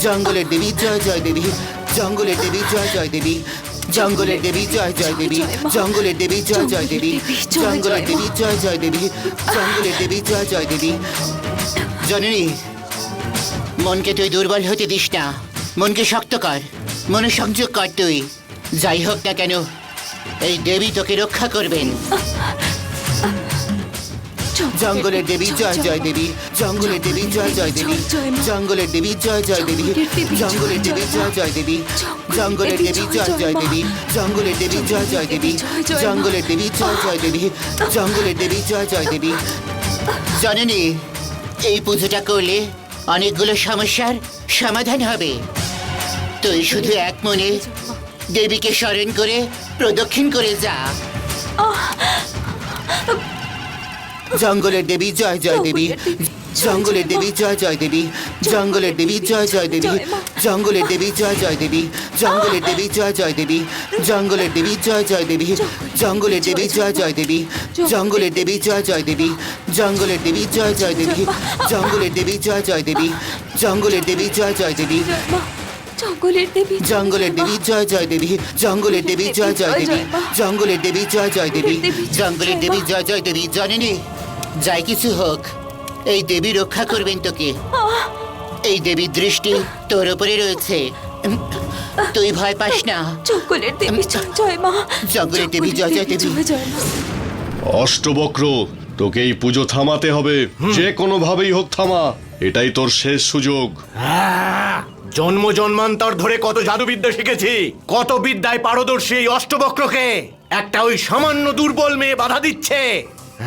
জঙ্গলের দেবী জয় জয় দেবী, জঙ্গলের দেবী জয় জয় দেবী, জঙ্গলের দেবী জয় জয় দেবী, জঙ্গলের দেবী জয় জয় দেবী, জঙ্গলের দেবী জয় জয় দেবী, জঙ্গলের দেবী জয় জয় দেবী। জননী, মনকে তুই দুর্বল হতে দিস না, মনকে শক্ত কর, মনোসংযোগ কর তুই। যাই হোক না কেন, এই দেবী তোকে রক্ষা করবেন। জঙ্গলের দেবী জয় জয় দেবী, জঙ্গলের দেবী জয় জয় দেবী, জঙ্গলের দেবী জয় জয় দেবী, জঙ্গলের দেবী জয় জয় দেবী, জঙ্গলের দেবী জয় জয় দেবী, জঙ্গলের দেবী জয় জয় দেবী, জঙ্গলের দেবী জয় জয় দেবী, জঙ্গলের দেবী জয় জয় দেবী। জননী, এই পুজোটা করলে অনেকগুলো সমস্যার সমাধান হবে। তুই শুধু এক মনে দেবীকে স্মরণ করে প্রদক্ষিণ করে যা। জঙ্গলের দেবী জয় জয় দেবী, জঙ্গলের দেবী জয় জয় দেবী, জঙ্গলের দেবী জয় জয় দেবী, জঙ্গলের দেবী জয় জয় দেবী, জঙ্গলের দেবী জয় জয় দেবী, জঙ্গলের দেবী জয় জয় দেবী, জঙ্গলের দেবী জয় জয় দেবী, জঙ্গলের দেবী জয় জয় দেবী, জঙ্গলের দেবী জয় জয় দেবী, জঙ্গলের দেবী জয় জয় দেবী, জঙ্গলের দেবী জয় জয় দেবী, জঙ্গলের দেবী, জঙ্গলের দেবী জয় জয় দেবী, জঙ্গলের দেবী জয় জয় দেবী, জঙ্গলের দেবী জয় জয় দেবী, জঙ্গলের দেবী জয় জয় দেবী। জননী, যাই কিছু হোক, এই দেবী রক্ষা করবেন তোকে। এই দেবীর দৃষ্টি তোর উপরে রয়েছে, তুই ভয় পাস না। জঙ্গলের দেবী জয় মা, জঙ্গলের দেবী জয় জয় দেবী। জয় মা। অষ্টবক্র, তোকে এই পুজো থামাতে হবে, যে কোনো ভাবেই হোক থামা, এটাই তোর শেষ সুযোগ। জন্ম জন্মান্তর ধরে কত জাদুবিদ্যা শিখেছি, কত বিদ্যায় পারদর্শী এই অষ্টবক্রকে একটা ওই সামান্য দুর্বল মেয়ে বাধা দিচ্ছে।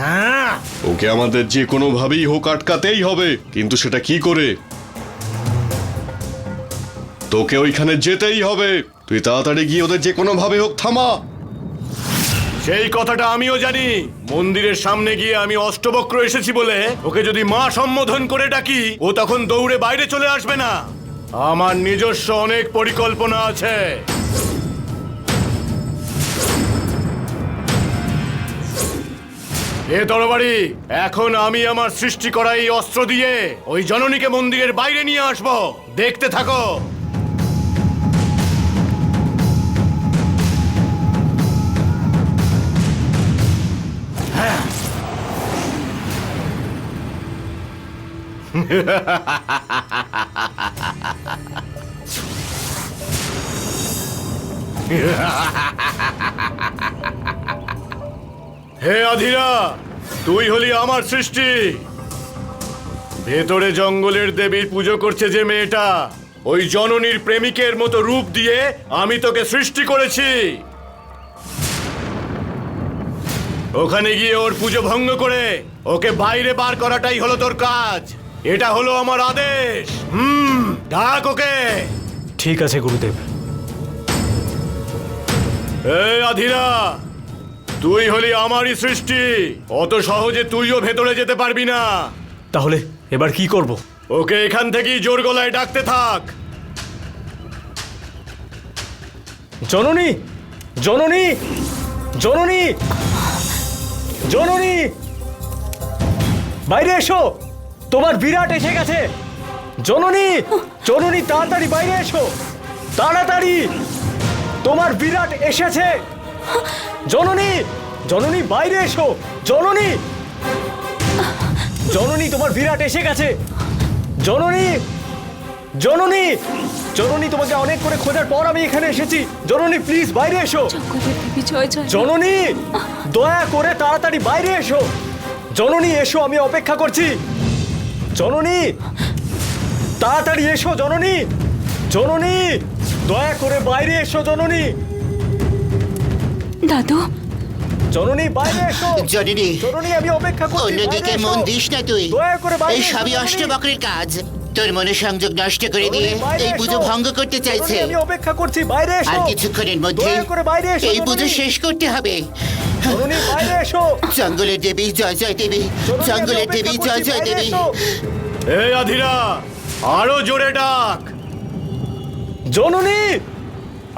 হ্যাঁ, ওকে আমাদের যে কোনো ভাবেই হোক আটকাতেই হবে, কিন্তু সেটা কি করে? তোকে ওইখানে যেতেই হবে। তুই তাড়াতাড়ি গিয়ে ওদের যে কোনো ভাবে হোক থামা। সেই কথাটা আমিও জানি। মন্দিরের সামনে গিয়ে আমি অষ্টবক্র এসেছি বলে ওকে যদি মা সম্বোধন করে ডাকি, ও তখন দৌড়ে বাইরে চলে আসবে না। আমার নিজস্ব অনেক পরিকল্পনা আছে। এ তরবারি, এখন আমি আমার সৃষ্টি করা এই অস্ত্র দিয়ে ওই জননীকে মন্দিরের বাইরে নিয়ে আসব। দেখতে থাকো। হে অধীরা, তুই হলি আমার সৃষ্টি। ভেতরে জঙ্গলের দেবীর পুজো করছে যে মেয়েটা, ওই জননীর প্রেমিকের মতো রূপ দিয়ে আমি তোকে সৃষ্টি করেছি। ওখানে গিয়ে ওর পুজো ভঙ্গ করে ওকে বাইরে বার করাটাই হলো তোর কাজ। এটা হলো আমার আদেশ। ডাক ওকে। ঠিক আছে গুরুদেব। এই অধীরা, তুই হলি আমারই সৃষ্টি, অত সহজে তুইও ভেতরে যেতে পারবি না। তাহলে এবার কি করব? ওকে এখান থেকেই জোর গলায় ডাকতে থাক। জননী, জননী, জননী, জননী, বাইরে এসো, তোমার বিরাট এসে গেছে। জননী, জননী, তাড়াতাড়ি বাইরে এসো, তাড়াতাড়ি, তোমার বিরাট এসেছে। জননী, জননী, বাইরে এসো, জননী, জননী, তোমার বিরাট এসে গেছে। জননী, জননী, জননী, তোমাকে অনেক করে খোঁজার পর আমি এখানে এসেছি। জননী, প্লিজ বাইরে এসো। জঙ্গলের দেবী জয় জয় মা। জননী, দয়া করে তাড়াতাড়ি বাইরে এসো। জননী, এসো, আমি অপেক্ষা করছি। জননী, তাড়াতাড়ি এসো। জননী, জননী, দয়া করে বাইরে এসো। জননী, দাদু, জননী, বাইরে এসো। জননী, জননী, আমি অপেক্ষা করছি। অন্যদিকে বাইরে এসো। মন দিস না তুই। দয়া করে বাইরে এই এসো, সবই জননী। অষ্টবক্রের কাজ। তোর মনে সংযোগ নষ্ট করে দিয়ে জননী, বাইরে এই পুজো এসো। ভঙ্গ করতে চাইছে। জননী, আমি অপেক্ষা করছি। বাইরে এসো। আর কিছুক্ষণের মধ্যে দয়া করে বাইরে এসো। এই পুজো জননী। শেষ করতে হবে। জননী, বাইরে এসো। জঙ্গলের দেবী জয় জয় দেবী, জননী, আমি জঙ্গলের অপেক্ষা দেবী করছি। জয় জয় বাইরে দেবী। এসো। এই অধীরা, আরো জোরে ডাক। জননী,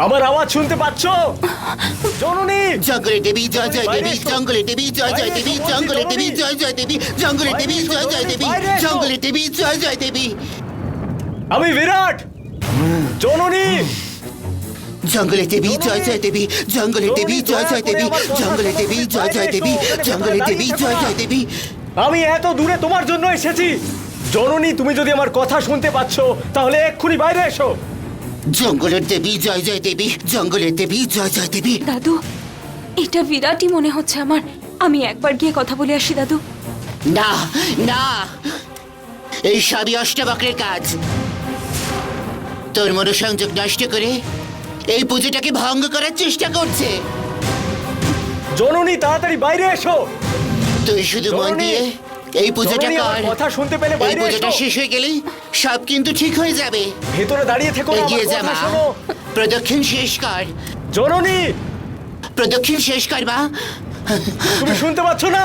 আমার আওয়াজ শুনতে পাচ্ছো? জননী, জঙ্গলের দেবী জয় জয় দেবী, বাইরে এসো। জঙ্গলের দেবী জয় জয় দেবী, বাইরে এসো, জঙ্গলের বলছি, দেবী জননী। জয় জয় দেবী, জঙ্গলের বাইরে দেবী এসো, জয় জয় জননী, দেবী, বাইরে এসো। জঙ্গলের দেবী জয় জয় দেবী। আমি বিরাট, জননী জঙ্গলের দেবী জয় জয় দেবী, জঙ্গলের দেবী জয় জয় দেবী, জঙ্গলের দেবী জয় জয় দেবী, জঙ্গলের দেবী জয় জয় দেবী। আমি এত দূরে তোমার জন্য এসেছি। জননী, তুমি যদি আমার কথা শুনতে পাচ্ছ তাহলে এক্ষুনি বাইরে এসো। জঙ্গলের দেবী জয় জয় দেবী, জঙ্গলের দেবী জয় জয় দেবী। দাদু, এটা বিরাটই মনে হচ্ছে আমার। আমি একবার গিয়ে কথা বলে আসি দাদু। না না, এই সবই অষ্টবক্রের কাজ। তোর মনোসংযোগ নষ্ট করে এই পুজোটাকে ভঙ্গ করার চেষ্টা করছে। জননী, তাড়াতাড়ি বাইরে এসো। তুই শুধু মন জননী, দিয়ে এই পুজোটা জননী, আমার কর। কথা শুনতে পেলে এই বাইরে পুজোটা এসো। শেষ হয়ে গেলেই সব কিন্তু ঠিক হয়ে যাবে। ভেতরে দাঁড়িয়ে থেকো না, এগিয়ে আমার যা কথা মা, শোনো। প্রদক্ষিণ শেষ কর, জননী, প্রদক্ষিণ শেষ কর মা, তুমি শুনতে পাচ্ছ না?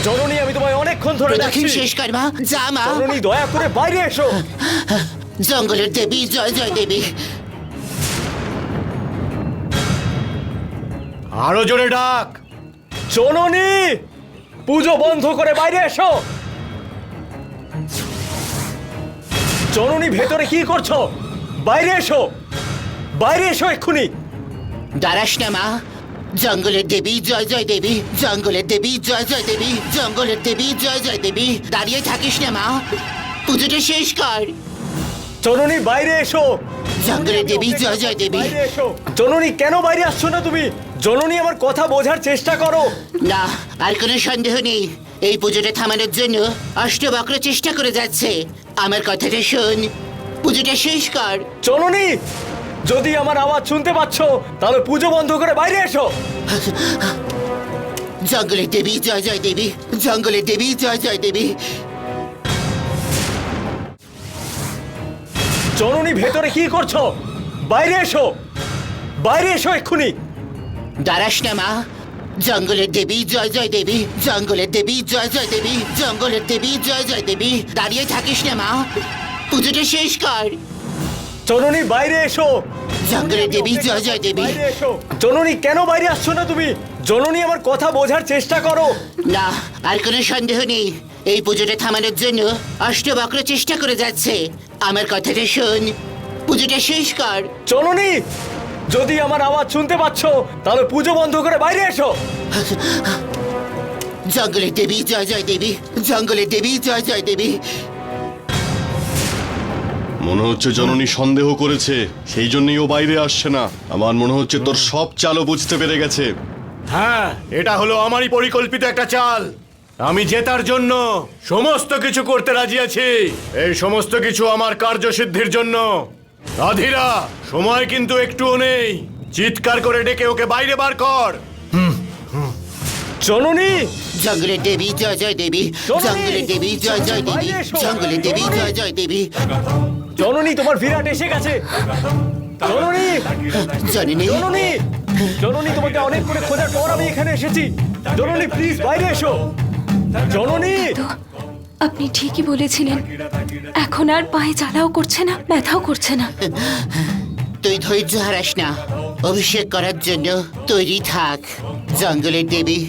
জননী, আমি তোমায় অনেকক্ষণ ধরে প্রদক্ষিণ ডাকছি। শেষ কর মা, যা মা। জননী, দয়া করে বাইরে এসো। জঙ্গলের দেবী জয় জয় দেবী। আরো জোরে ডাক। জননী, পুজো বন্ধ করে বাইরে এসো। জননী, ভেতরে কি করছো? বাইরে এসো, বাইরে এসো এক্ষুনি। দাঁড়াস না মা, জঙ্গলের দেবী জয় জয় দেবী, জঙ্গলের দেবী জয় জয় দেবী, জঙ্গলের দেবী জয় জয় দেবী। দাঁড়িয়ে থাকিস না মা, পুজোটা শেষ কর। জননী, বাইরে এসো। জঙ্গলের দেবী জয় জয় দেবী। বাইরে এসো। জননী, কেন বাইরে আসছো না তুমি? জননী, আমার কথা বোঝার চেষ্টা করো। না, আর কোনো সন্দেহ নেই, এই পুজোটা থামানোর জন্য অষ্টবক্র চেষ্টা করে যাচ্ছে। আমার কথাটা শোন, পুজোটা শেষ কর। জননী, যদি আমার আওয়াজ শুনতে পাচ্ছ তাহলে পুজো বন্ধ করে বাইরে এসো। জঙ্গলের দেবী জয় জয় দেবী, জঙ্গলের দেবী জয় জয় দেবী। জননী, ভেতরে কি করছো? বাইরে এসো, বাইরে এসো এক্ষুনি। দাঁড়াস না মা, জঙ্গলের দেবী জয় জয় দেবী, জঙ্গলের দেবী জয় জয় দেবী, জঙ্গলের দেবী জয় জয় দেবী। দাঁড়িয়ে থাকিস না মা, পুজোটা শেষ কর। জননী, বাইরে এসো। জঙ্গলের দেবী জয় জয় দেবী। বাইরে এসো। জননী, কেন বাইরে আসছো না তুমি? জননী, আমার কথা বোঝার চেষ্টা করো। না, আর কোনো সন্দেহ নেই, এই পুজোটা থামানোর জন্য অষ্টবক্র চেষ্টা করে যাচ্ছে। আমার কথাটা শোন, পুজোটা শেষ কর। জননী, যদি আমার আওয়াজ শুনতে পাচ্ছ তাহলে পুজো বন্ধ করে বাইরে এসো। জঙ্গলের দেবী জয় জয় দেবী, জঙ্গলের দেবী জয় জয় দেবী। মনে হচ্ছে জননী সন্দেহ করেছে, সেই জন্যই ও বাইরে আসছে না। আমার মনে হচ্ছে তোর সব চালও বুঝতে পেরে গেছে। হ্যাঁ, এটা হলো আমারই পরিকল্পিত একটা চাল। আমি জেতার জন্য সমস্ত কিছু করতে রাজি আছি। এই সমস্ত কিছু আমার কার্যসিদ্ধির জন্য। রাধিরা, সময় কিন্তু একটুও নেই। চিৎকার করে ডেকে ওকে বাইরে বার কর। জননী, জঙ্গলের দেবী জয় জয় দেবী, জঙ্গলের দেবী জয় জয় দেবী, জঙ্গলের দেবী জয় জয় দেবী। জননী, তোমার বিরাট এসে গেছে। জননী, জননী, জননী, জননী, তোমাকে অনেক করে খোঁজার পর আমি এখানে এসেছি। জননী, প্লিজ বাইরে এসো। জননী, তো আপনি ঠিকই বলেছিলেন, এখন আর পায়ে জ্বালাও করছে না, ব্যথাও করছে না। তুই ধৈর্য হারাস না, অভিষেক করার জন্য তৈরি থাক। জঙ্গলের দেবী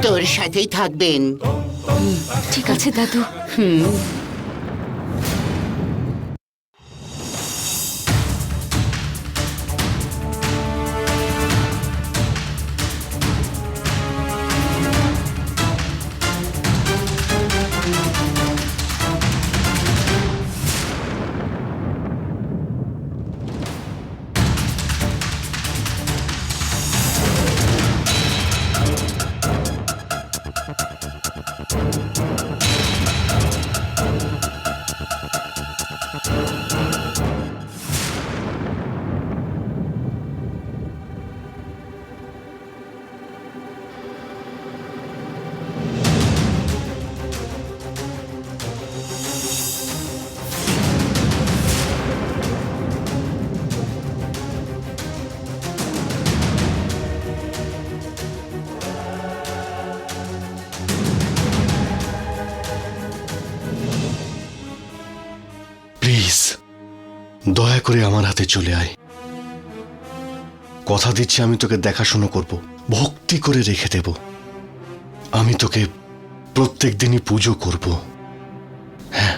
তোর সাথেই থাকবেন। ঠিক আছে দাদু। প্লিজ দয়া করে আমার হাতে চলে আয়। কথা দিচ্ছি আমি তোকে দেখাশোনা করব, ভক্তি করে রেখে দেব। আমি তোকে প্রত্যেক দিনই পুজো করব। হ্যাঁ,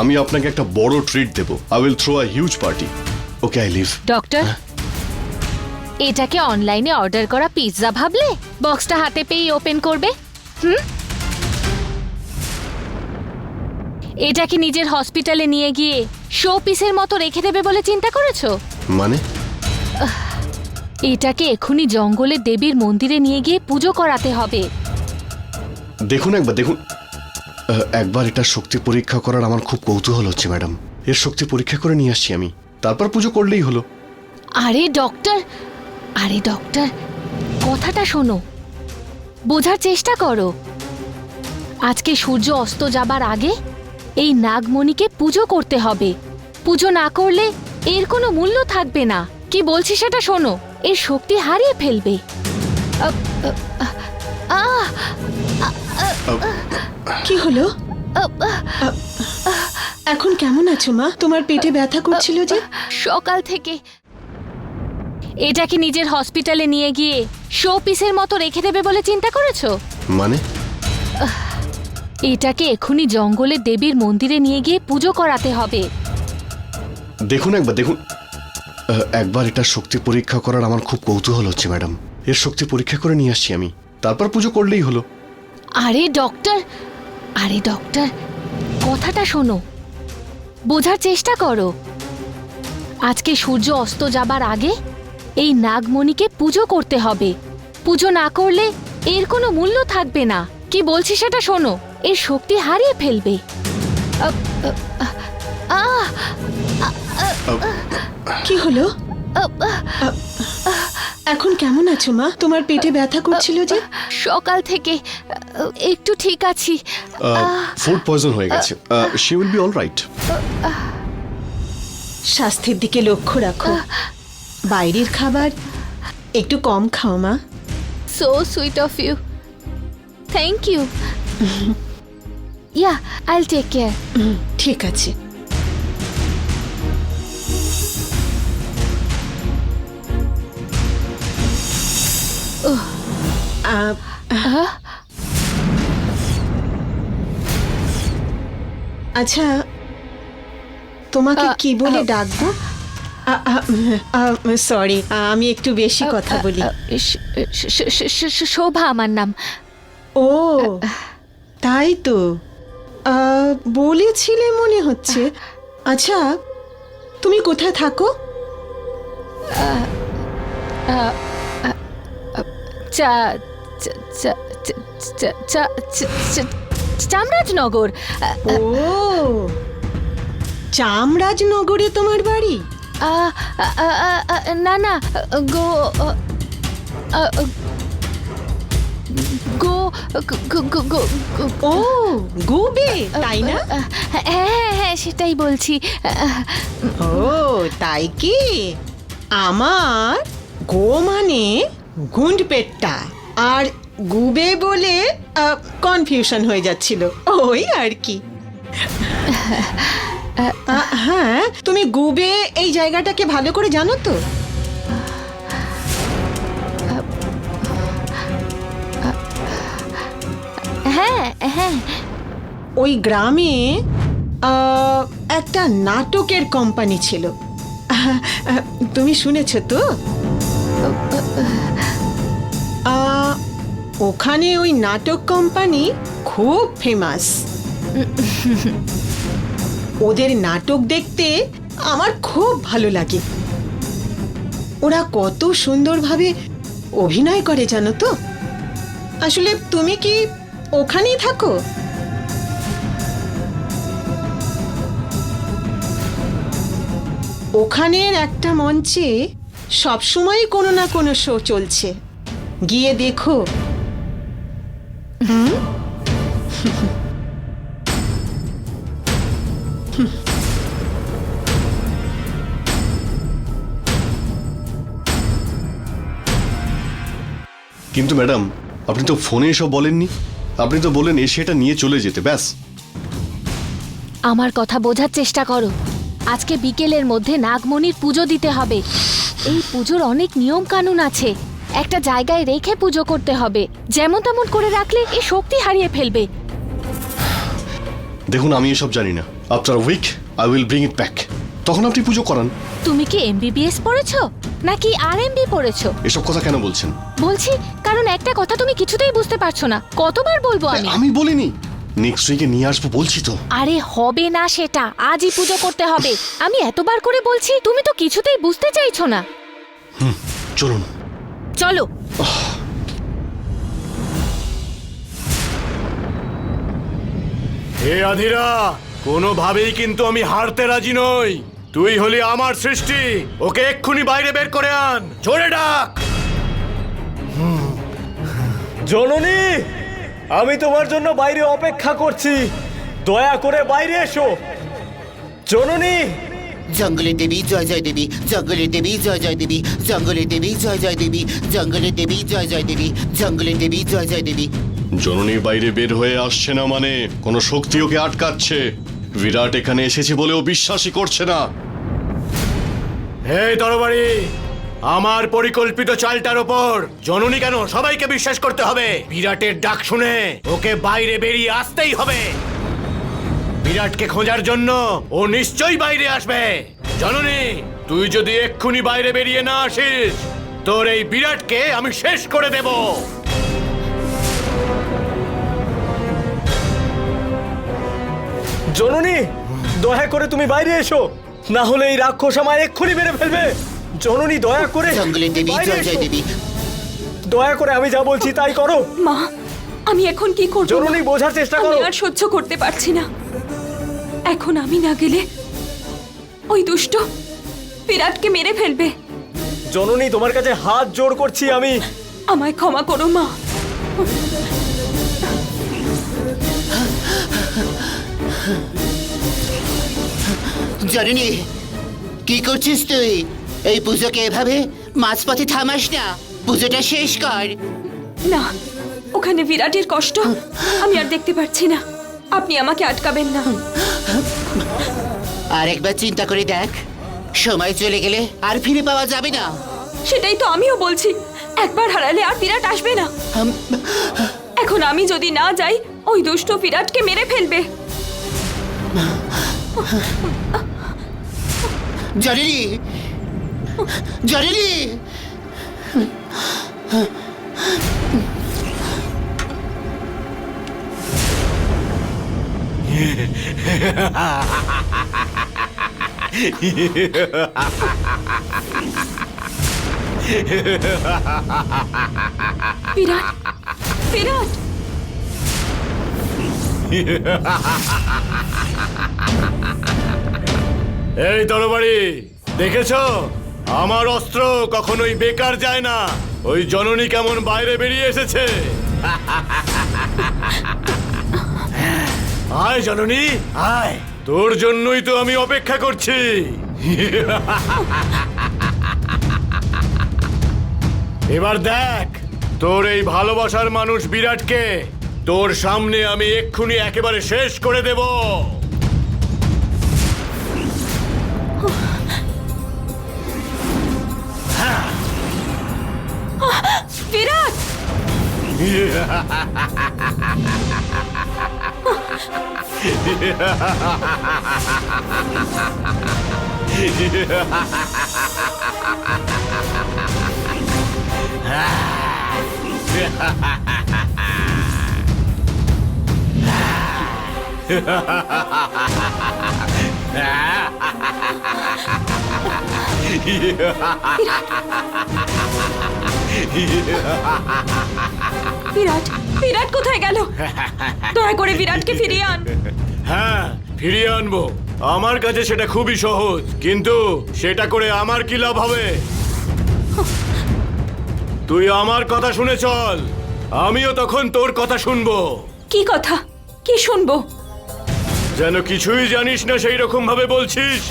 আমি আপনাকে একটা বড় ট্রিট দেব। I will throw a huge party. Okay, I leave. Doctor এটাকে অনলাইনে অর্ডার করা পিৎজা ভাবলে বক্সটা হাতে পেয়ে ওপেন করবে? এটাকে নিজের হসপিটালে নিয়ে গিয়ে শো পিসের মতো রেখে দেবে বলে চিন্তা করেছো? মানে? এটাকে এখনই জঙ্গলের দেবীর মন্দিরে নিয়ে গিয়ে পুজো করাতে হবে। দেখুন একবার এটা শক্তি পরীক্ষা করার আমার খুব কৌতূহল হচ্ছে ম্যাডাম। এর শক্তি পরীক্ষা করে নিয়ে আসছি আমি, তারপর পুজো করলেই হলো। আরে ডক্টর কথাটা শোনো, বোঝার চেষ্টা করো। আজকে সূর্য অস্ত যাবার আগে এই নাগমণিকে পুজো করতে হবে। পুজো না করলে এর কোনো মূল্য থাকবে না। কি বলছি সেটা শোনো, এর শক্তি হারিয়ে ফেলবে। কি হলো? এখন কেমন আছো মা? তোমার পেটে ব্যথা করছিল যে? সকাল থেকে। এটাকে নিজের হসপিটালে নিয়ে গিয়ে শো পিসের মতো রেখে দেবে বলে চিন্তা করেছো? মানে? এটাকে এখনই জঙ্গলের দেবীর মন্দিরে নিয়ে গিয়ে পুজো করাতে হবে। দেখুন একবার এটা শক্তি পরীক্ষা করার আমার খুব কৌতূহল হচ্ছে ম্যাডাম। এর শক্তি পরীক্ষা করে নিয়ে আসছি আমি, তারপর পুজো করলেই হলো। আরে ডক্টর কথাটা শোনো, বোঝার চেষ্টা করো। আজকে সূর্য অস্ত যাবার আগে এই নাগমণিকে পুজো করতে হবে। পুজো না করলে এর কোনো মূল্য থাকবে না। কি বলছি সেটা শোনো, এর শক্তি হারিয়ে ফেলবে। কি হলো? এখন কেমন আছো মা? তোমার পেটে ব্যথা করছিল যে? সকাল থেকে একটু ঠিক আছি। ফুড পয়জন হয়ে গেছে। She will be all right. স্বাস্থ্যের দিকে লক্ষ্য রাখো। বাইরের খাবার একটু কম খাও মা। So sweet of you, thank you. Yeah, I'll take care. ঠিক আছে। আচ্ছা, তোমাকে কি বলে ডাকবো? সরি, আমি একটু বেশি কথা বলি। শোভা আমার নাম। ও তাই তো, বলেছিলে মনে হচ্ছে। আচ্ছা, তুমি কোথায় থাকো? চামরাজনগর। ও, চামরাজনগরে তোমার বাড়ি? না না, গো গো ও, গুবে, তাই না? হ্যাঁ সেটাই বলছি। ও তাই কি? আমার গো মানে গুন্ড পেটটা, আর গুবে বলে কনফিউশন হয়ে যাচ্ছিল, ওই আর কি। হ্যাঁ, তুমি গুবে এই জায়গাটাকে ভালো করে জানো তো? হ্যাঁ হ্যাঁ, ওই গ্রামে একটা নাটকের কোম্পানি ছিল, তুমি শুনেছ তো? ওখানে ওই নাটক কোম্পানি খুব ফেমাস। ওদের নাটক দেখতে আমার খুব ভালো লাগে। ওরা কত সুন্দরভাবে অভিনয় করে জানো তো? আসলে তুমি কি ওখানেই থাকো? ওখানের একটা মঞ্চে সবসময় কোনো না কোনো শো চলছে, গিয়ে দেখো। কিন্তু ম্যাডাম, আপনি তো ফোনে এসব বলেননি। আপনি তো বলেন এসে এটা নিয়ে চলে যেতে, ব্যাস। আমার কথা বোঝার চেষ্টা করো। আজকে বিকেলের মধ্যে নাগমণির পুজো দিতে হবে। এই পুজোর অনেক নিয়ম কানুন আছে। একটা জায়গায় রেখে পুজো করতে হবে। যেমন তেমন করে রাখলে এই শক্তি হারিয়ে ফেলবে। দেখুন, আমি এসব জানি না। After week I will bring it back. তখন আপনি পুজো করান। তুমি কি এমবিবিএস পড়েছো নাকি আরএমবি পড়েছো? এসব কথা কেন বলছেন? বলছি কারণ একটা কথা তুমি কিছুতেই বুঝতে পারছো না। কতবার বলবো আমি? আমি বলিনি, নেক্সট উইকে নিয়ে আসবো বলছি তো। আরে হবে না সেটা, আজই পুজো করতে হবে। আমি এতবার করে বলছি, তুমি তো কিছুতেই বুঝতে চাইছো না। চলুন। চলো। হে আধিরা, কোনোভাবেই কিন্তু আমি হারতে রাজি নই। তুই হলি আমার সৃষ্টি, ওকে এক্ষুনি বাইরে বের করে আন, জোরে ডাক। জননী, আমি তোমার জন্য বাইরে অপেক্ষা করছি, দয়া করে বাইরে এসো। জননী, জঙ্গলের দেবী জয় জয় দেবী, জঙ্গলের দেবী জয় জয় দেবী, জঙ্গলের দেবী জয় জয় দেবী, জঙ্গলের দেবী জয় জয় দেবী, জঙ্গলের দেবী জয় জয় দেবী। জননী বাইরে বের হয়ে আসছে না মানে কোনো শক্তি ওকে আটকাচ্ছে। বিরাট এখানে এসেছে বলেও বিশ্বাসই করছে না। হে তরবারি, আমার পরিকল্পিত চালটার ওপর জননী কেন সবাইকে বিশ্বাস করতে হবে? বিরাটের ডাক শুনে ওকে বাইরে বেরিয়ে আসতেই হবে। বিরাটকে খোঁজার জন্য ও নিশ্চয়ই বাইরে আসবে। জননী, তুই যদি এক্ষুনি বাইরে বেরিয়ে না আসিস, তোর এই বিরাটকে আমি শেষ করে দেব। জননী, দয়া করে তুমি বাইরে এসো, না হলে এই রাক্ষস আমায় এক্ষুনি মেরে ফেলবে। জননী, দয়া করে জঙ্গলের দেবী বাইরে জয় জয় এসো। দেবী। দয়া করে আমি যা বলছি তাই করো। মা, আমি এখন কি করব? জননী, বোঝার চেষ্টা আমি করো। আর সহ্য করতে পারছি না। এখন আমি না গেলে ওই দুষ্ট বিরাটকে মেরে ফেলবে। জননী, তোমার কাছে হাত জোড় করছি আমি। আমায় ক্ষমা করো মা। জননী, কি করছিস তুই? এই পুজোকে এভাবে মাঝপথে থামাস না, পুজোটা শেষ কর। না, ওখানে বিরাটের কষ্ট আমি আর দেখতে পাচ্ছি না। আপনি আমাকে আটকাবেন না। আর একবার চিন্তা করে দেখ, সময় চলে গেলে আর ফিরে পাওয়া যাবে না। সেটাই তো আমিও বলছি, একবার হারালে আর বিরাট আসবে না। এখন আমি যদি না যাই, ওই দুষ্ট বিরাটকে মেরে ফেলবে। জননী, জননী, বিরাট, বিরাট, এই তরবারি, দেখেছো আমার অস্ত্র কখনোই বেকার যায় না। ওই জননী কেমন বাইরে বেরিয়ে এসেছে। আয় জননী, আয়, তোর জন্যই তো আমি অপেক্ষা করছি। এবার দেখ, তোর এই ভালোবাসার মানুষ বিরাটকে তোর সামনে আমি এক্ষুনি একেবারে শেষ করে দেব। বিরাট, বিরাট, বিরাট কোথায় গেল? দয়া করে বিরাটকে ফিরিয়ে আন। হ্যাঁ, ফিরিয়ে আনবো। আমার কাছে সেটা খুবই সহজ, কিন্তু সেটা করে আমার কি লাভ হবে? তুই আমার কথা শুনে চল, আমিও তখন তোর কথা শুনবো। কি কথা? কি শুনবো? যেন কিছুই জানিস না সেই রকম ভাবে বলছিস।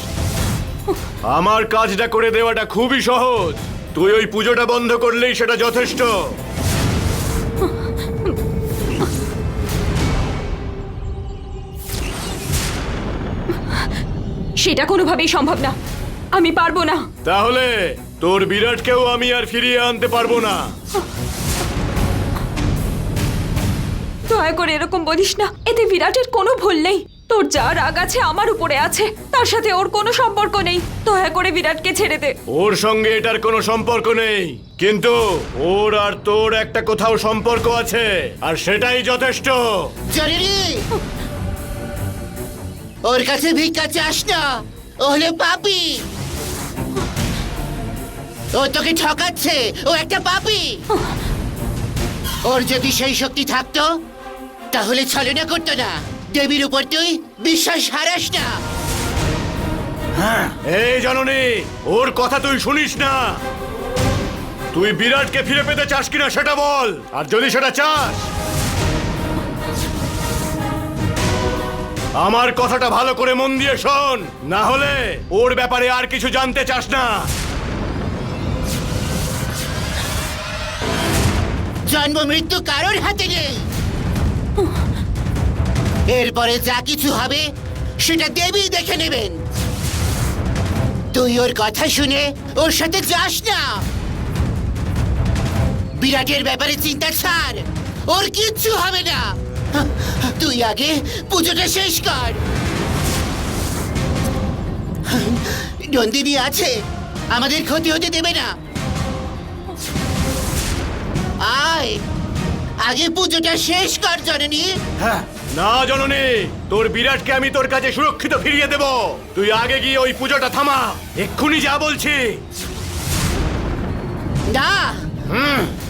আমার কাজটা করে দেওয়াটা খুবই সহজ, তুই ওই পুজোটা বন্ধ করলেই সেটা যথেষ্ট। সেটা কোনোভাবেই সম্ভব না, আমি পারবো না। তাহলে তোর বিরাটকেও আমি আর ফিরিয়ে আনতে পারবো না। দয়া করে এরকম বলিস না, এতে বিরাটের কোনো ভুল নেই। তোর যা রাগ আছে আমার উপরে আছে, তার সাথে ওর কোনো সম্পর্ক নেই। দয়া করে বিরাটকে ছেড়ে দে। ওর সঙ্গে এটার কোনো সম্পর্ক নেই, কিন্তু ওর আর তোর একটা কোথাও সম্পর্ক আছে, আর সেটাই যথেষ্ট। জননী, ওর কাছে ভিক্ষা চাস না, ও হলো পাপী। ও তোকে ঠকাচ্ছে, ও একটা পাপী। ওর যদি সেই শক্তি থাকতো তাহলে ছলনা করতো না। দেবীর উপর তুই বিশ্বাস হারাস না। এই জননী, ওর কথা তুই শুনিস না। তুই বিরাটকে ফিরে পেতে চাস কিনা সেটা বল, আর যদি সেটা চাস আমার কথাটা ভালো করে মন দিয়ে শোন, না হলে ওর ব্যাপারে আর কিছু জানতে চাস না। জন্ম মৃত্যু কারোর হাতে নেই। এরপরে যা কিছু হবে সেটা দেবী দেখে নেবেন। তুই ওর কথা শুনে ওর সাথে যাস না। বিরাটের ব্যাপারে চিন্তা ছাড়, ওর কিচ্ছু হবে না। তুই আগে পুজোটা শেষ কর। নন্দিনী আছে, আমাদের ক্ষতি হতে দেবে না। আয়, আগে পুজোটা শেষ কর জননী। না জননী, তোর বিরাটকে আমি তোর কাছে সুরক্ষিত ফিরিয়ে দেব। তুই আগে গিয়ে ওই পুজোটা থামা, এক্ষুনি যা বলছি। না,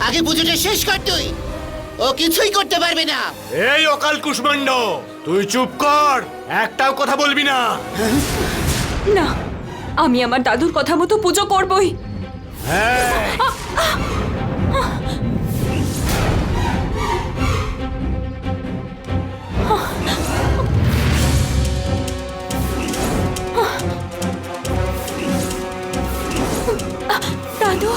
আগে পুজোটা শেষ কর তুই। ও কিছুই করতে পারবে না। এই অকাল কুষ্মাণ্ড, তুই চুপ কর, একটাও কথা বলবি না। না, আমি আমার দাদুর কথা মতো পুজো করবই। হ্যাঁ, দাদু,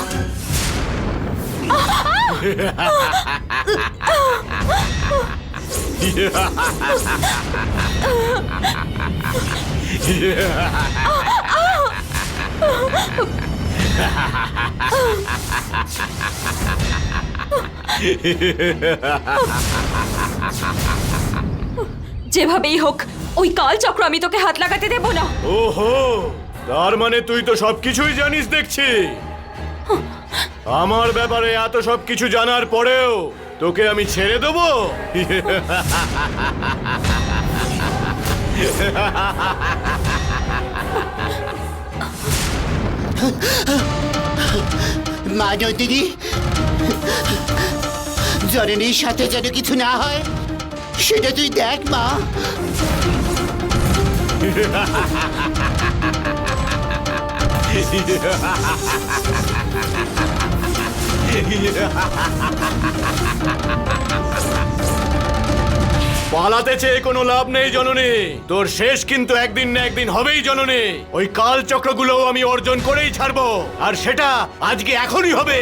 যেভাবেই হোক ওই কাল চক্র আমি তোকে হাত লাগাতে দেব না। ওহো, তার মানে তুই তো সবকিছুই জানিস দেখছি। আমার ব্যাপারে এত সবকিছু জানার পরেও তোকে আমি ছেড়ে দেবো? মা নন্দিনী, জননীর সাথে যেন কিছু না হয় সেটা তুই দেখ মা। পালাতে চেয়ে কোনো লাভ নেই জননী, তোর শেষ কিন্তু একদিন না একদিন হবেই জননী। ওই কাল চক্রগুলো আমি অর্জন করেই ছাড়বো, আর সেটা আজকে এখনই হবে।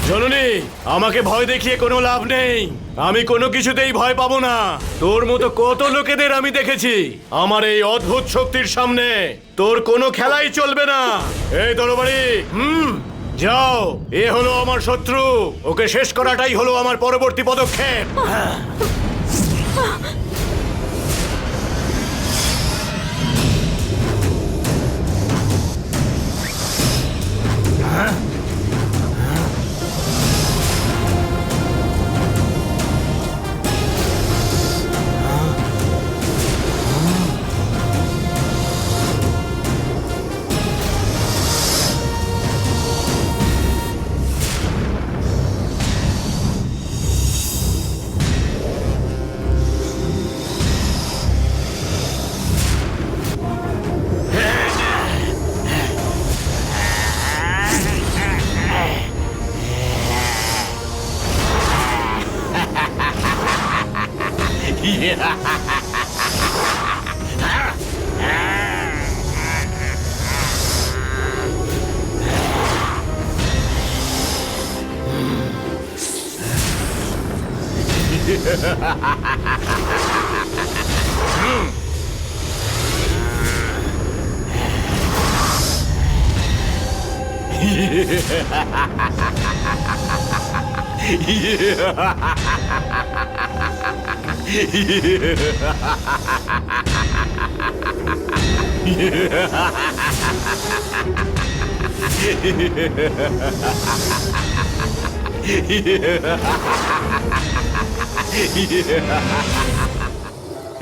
জননী, আমাকে ভয় দেখিয়ে কোনো লাভ নেই। আমি কোনো কিছুতেই ভয় পাবো না। তোর মতো কত লোকেদের আমি দেখেছি। আমার এই অদ্ভুত শক্তির সামনে তোর কোনো খেলাই চলবে না। এই তরবারি, যাও। এ হলো আমার শত্রু, ওকে শেষ করাটাই হলো আমার পরবর্তী পদক্ষেপ।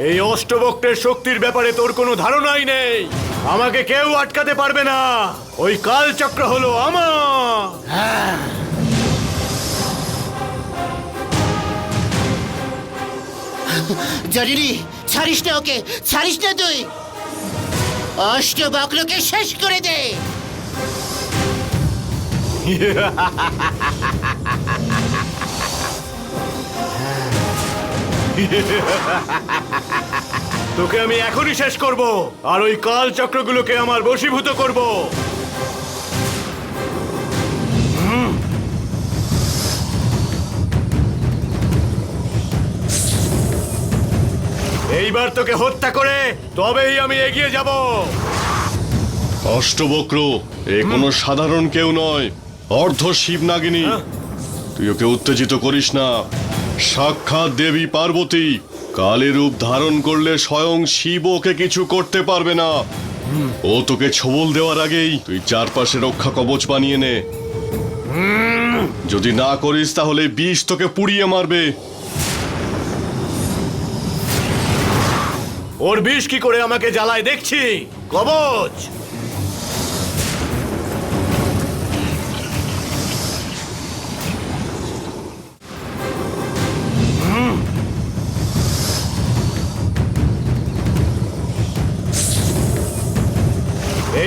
এই অষ্টবক্রের শক্তির ব্যাপারে তোর কোনো ধারণাই নেই। আমাকে কেউ আটকাতে পারবে না। ওই কালচক্র হলো আমার। জননী, ছাড়িস না ওকে, ছাড়িস না তুই। অষ্টবক্রকে শেষ করে দে। তোকে আমি এখনই শেষ করব, আর ওই কাল চক্রগুলোকে আমার বশীভূত করব। এইবার তোকে হত্যা করে তবেই আমি এগিয়ে যাব। অষ্টবক্র এ কোনো সাধারণ কেউ নয়, অর্ধ শিব নাগিনী। তুই ওকে উত্তেজিত করিস না। সাক্ষাৎ দেবী পার্বতী। কালী রূপ ধারণ করলে স্বয়ং শিব ওকে কিছু করতে পারবে না। ও তোকে ছোবল দেওয়ার আগেই তুই চারপাশে রক্ষা কবচ বানিয়ে নে। যদি না করিস তাহলে বিষ তোকে পুড়িয়ে মারবে। ওর বিষ কি করে আমাকে জ্বালায় দেখছি। কবচ!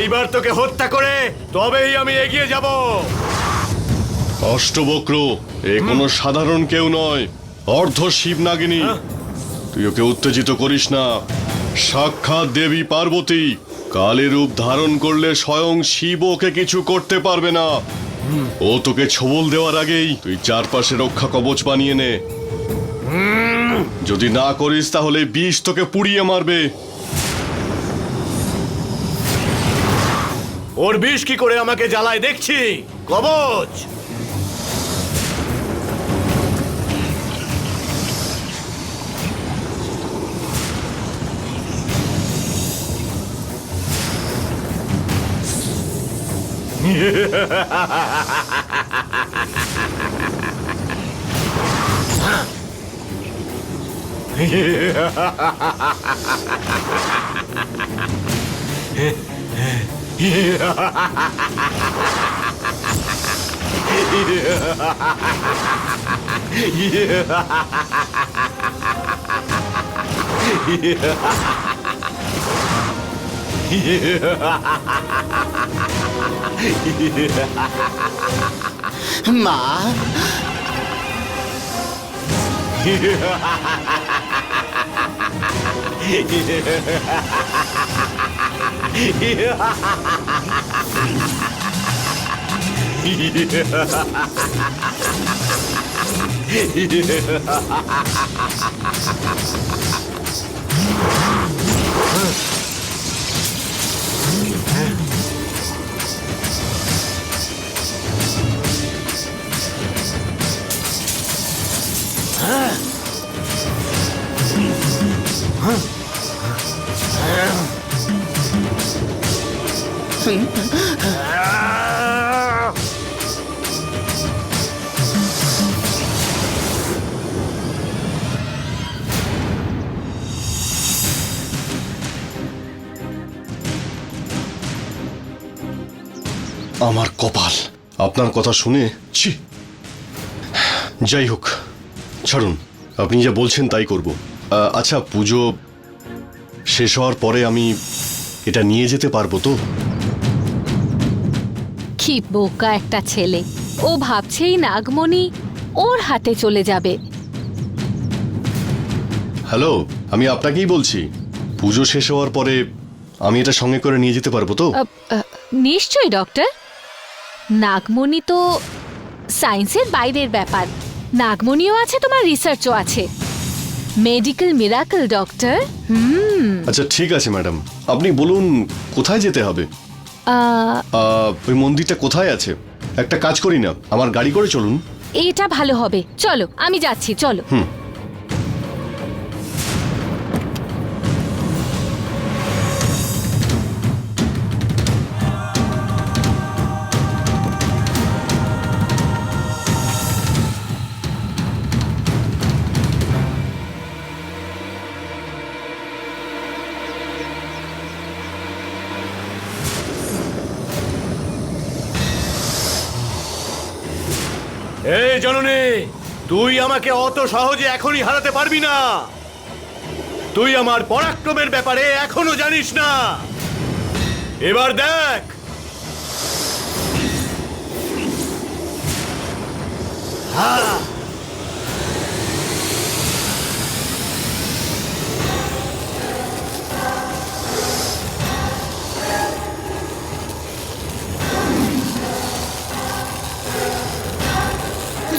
এইবার তোকে হত্যা করে তবেই আমি এগিয়ে যাব। অষ্টবক্র এ কোনো সাধারণ কেউ নয়, অর্ধ শিব নাগিনী। তুই ওকে উত্তেজিত করিস না। সাক্ষাৎ দেবী পার্বতী। কালী রূপ ধারণ করলে স্বয়ং শিব ওকে কিছু করতে পারবে না। ও তোকে ছোবল দেওয়ার আগেই তুই চারপাশে রক্ষা কবচ বানিয়ে নে। যদি না করিস তাহলে বিষ তোকে পুড়িয়ে মারবে। ওর বিষ কি করে আমাকে জ্বালায় দেখছি। কবচ! মা, আমার কপাল। আপনার কথা শুনে ছি। যাই হোক, ছাড়ুন, আপনি যা বলছেন তাই করব। আচ্ছা, পুজো শেষ হওয়ার পরে আমি এটা নিয়ে যেতে পারবো তো? কি বোকা একটা ছেলে, ও ভাবছে এই নাগমণি ওর হাতে চলে যাবে। হ্যালো, আমি আপনাকেই বলছি, পুজো শেষ হওয়ার পরে আমি এটা সঙ্গে করে নিয়ে যেতে পারবো তো? নিশ্চয়ই ডক্টর। নাগমণি তো সায়েন্সের বাইরের ব্যাপার। নাগমণিও আছে, তোমার রিসার্চও আছে। Medical miracle doctor. আচ্ছা ঠিক আছে ম্যাডাম, আপনি বলুন কোথায় যেতে হবে? ওই মন্দিরটা কোথায় আছে? একটা কাজ করি না, আমার গাড়ি করে চলুন। এটা ভালো হবে, চলো আমি যাচ্ছি, চলো। এই জননী, তুই আমাকে অত সহজে এখনই হারাতে পারবি না। তুই আমার পরাক্রমের ব্যাপারে এখনো জানিস না। এবার দেখ। হ্যাঁ,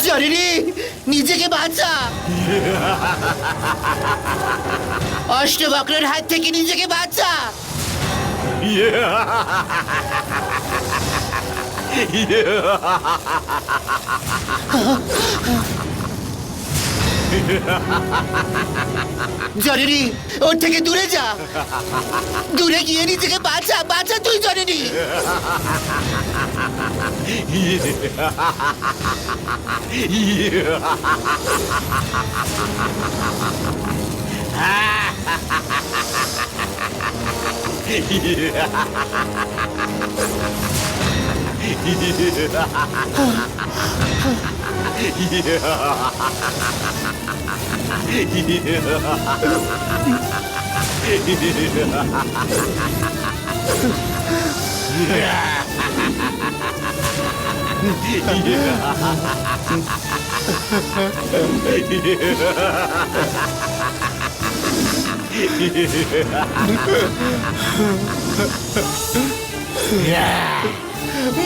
জননী নিজেকে বাঁচা, অষ্টবক্রের হাত থেকে নিজেকে বাঁচা। জননী ওর থেকে দূরে যা, দূরে গিয়ে নিজেকে বাঁচা, বাঁচা তুই জননী।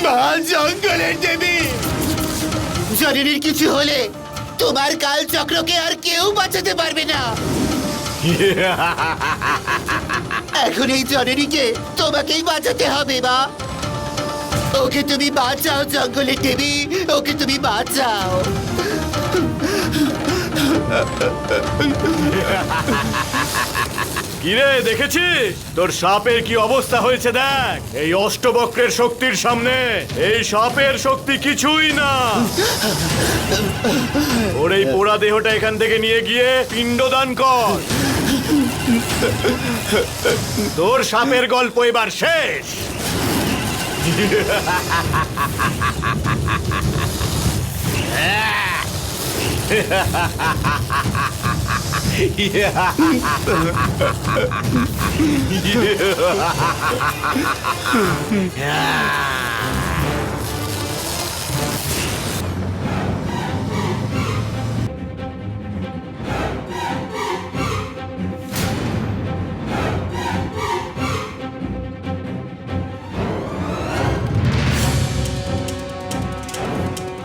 মা জঙ্গলের দেবী, জননীর কিছু হলে তোমার কাল চক্রকে আর কেউ বাঁচাতে পারবে না। এখন এই জননীকে তোমাকেই বাঁচাতে হবে মা। ওকে তুমি বাঁচাও জঙ্গলের দেবী, ওকে তুমি বাঁচাও। কিরে, দেখেছিস তোর সাপের কি অবস্থা হয়েছে? দেখ, এই অষ্টবক্রের শক্তির সামনে এই সাপের শক্তি কিছুই না। ওর এই পোড়া দেহটা এখান থেকে নিয়ে গিয়ে পিণ্ডদান কর। তোর সাপের গল্প এবার শেষ।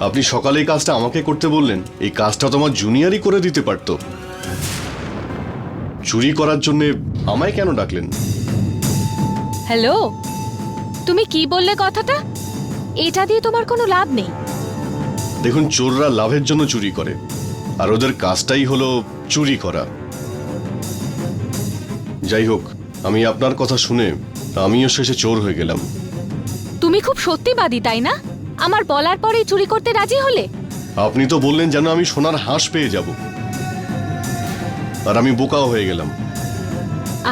আপনি সকালে এই কাজটা আমাকে করতে বললেন, এই কাজটা তো আমার জুনিয়রই করে দিতে পারতো। চুরি করার জন্য আমায় কেন ডাকলেন? হ্যালো, তুমি কি বললে কথাটা? এটা দিয়ে তোমার কোনো লাভ নেই। দেখুন, চোররা লাভের জন্য চুরি করে, আর ওদের কাজটাই হলো চুরি করা। যাই হোক, আমি আপনার কথা শুনে আমিও শেষে চোর হয়ে গেলাম। তুমি খুব সত্যিবাদী, তাই না? আমার বলার পরেই চুরি করতে রাজি হলে? আপনি তো বললেন যেন আমি সোনার হাঁস পেয়ে যাব, আর আমি বোকাও হয়ে গেলাম।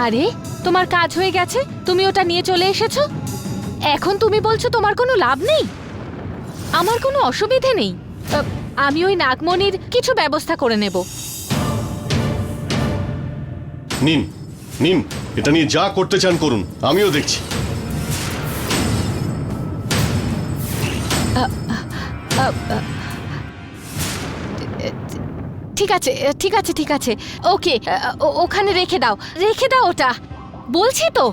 আরে, তোমার কাজ হয়ে গেছে, তুমি ওটা নিয়ে চলে এসেছো। এখন তুমি বলছো তোমার কোনো লাভ নেই। আমার কোনো অসুবিধে নেই, আমি ওই নাগমণির কিছু ব্যবস্থা করে নেব। নিন নিন, এটা নিয়ে যা করতে চান করুন, আমিও দেখছি। ঠিক আছে ঠিক আছে ঠিক আছে, ওকে, ওখানে রেখে দাও, রেখে দাও ওটা, বলছি তো।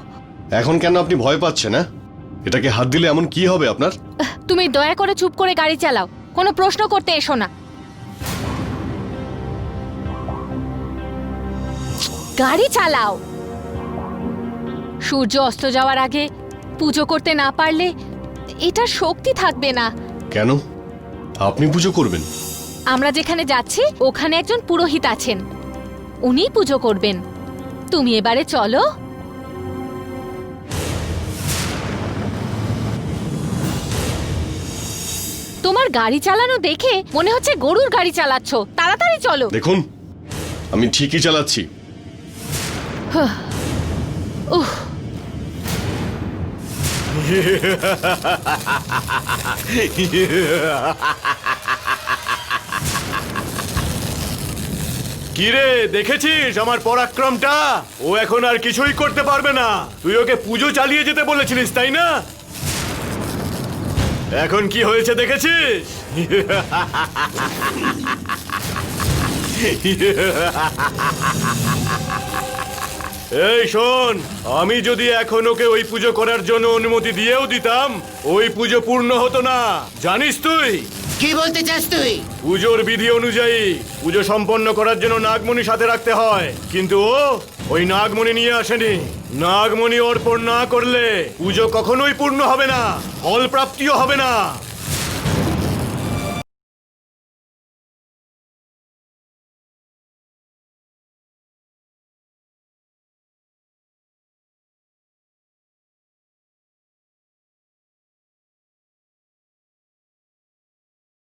এখন কেন আপনি ভয় পাচ্ছেন? না, এটাকে হাত দিলে এমন কি হবে আপনার? তুমি দয়া করে চুপ করে গাড়ি চালাও, কোনো প্রশ্ন করতে এসো না। গাড়ি চালাও। সূর্য অস্ত যাওয়ার আগে পুজো করতে না পারলে এটার শক্তি থাকবে না। কেন? আপনি পুজো করবেন? আমরা যেখানে যাচ্ছি ওখানে একজন পুরোহিত আছেন, উনিই পুজো করবেন। তুমি এবারে চলো। তোমার গাড়ি চালানো দেখে মনে হচ্ছে গরুর গাড়ি চালাচ্ছ। তাড়াতাড়ি চলো। দেখুন, আমি ঠিকই চালাচ্ছি। উহ, কিরে, দেখেছিস আমার পরাক্রমটা? ও এখন আর কিছুই করতে পারবে না। তুই ওকে পুজো চালিয়ে যেতে বলেছিলিস, তাই না? এখন কি হয়েছে দেখেছিস? এই শোন, আমি যদি এখন ওকে ওই পুজো করার জন্য অনুমতি দিয়েও দিতাম, ওই পুজো পূর্ণ হতো না। জানিস তুই? কি বলতে চাস তুই? পুজোর বিধি অনুযায়ী পুজো সম্পন্ন করার জন্য নাগমণি সাথে রাখতে হয়, কিন্তু ও ওই নাগমণি নিয়ে আসেনি। নাগমণি অর্পণ না করলে পুজো কখনোই পূর্ণ হবে না, ফল প্রাপ্তিও হবে না।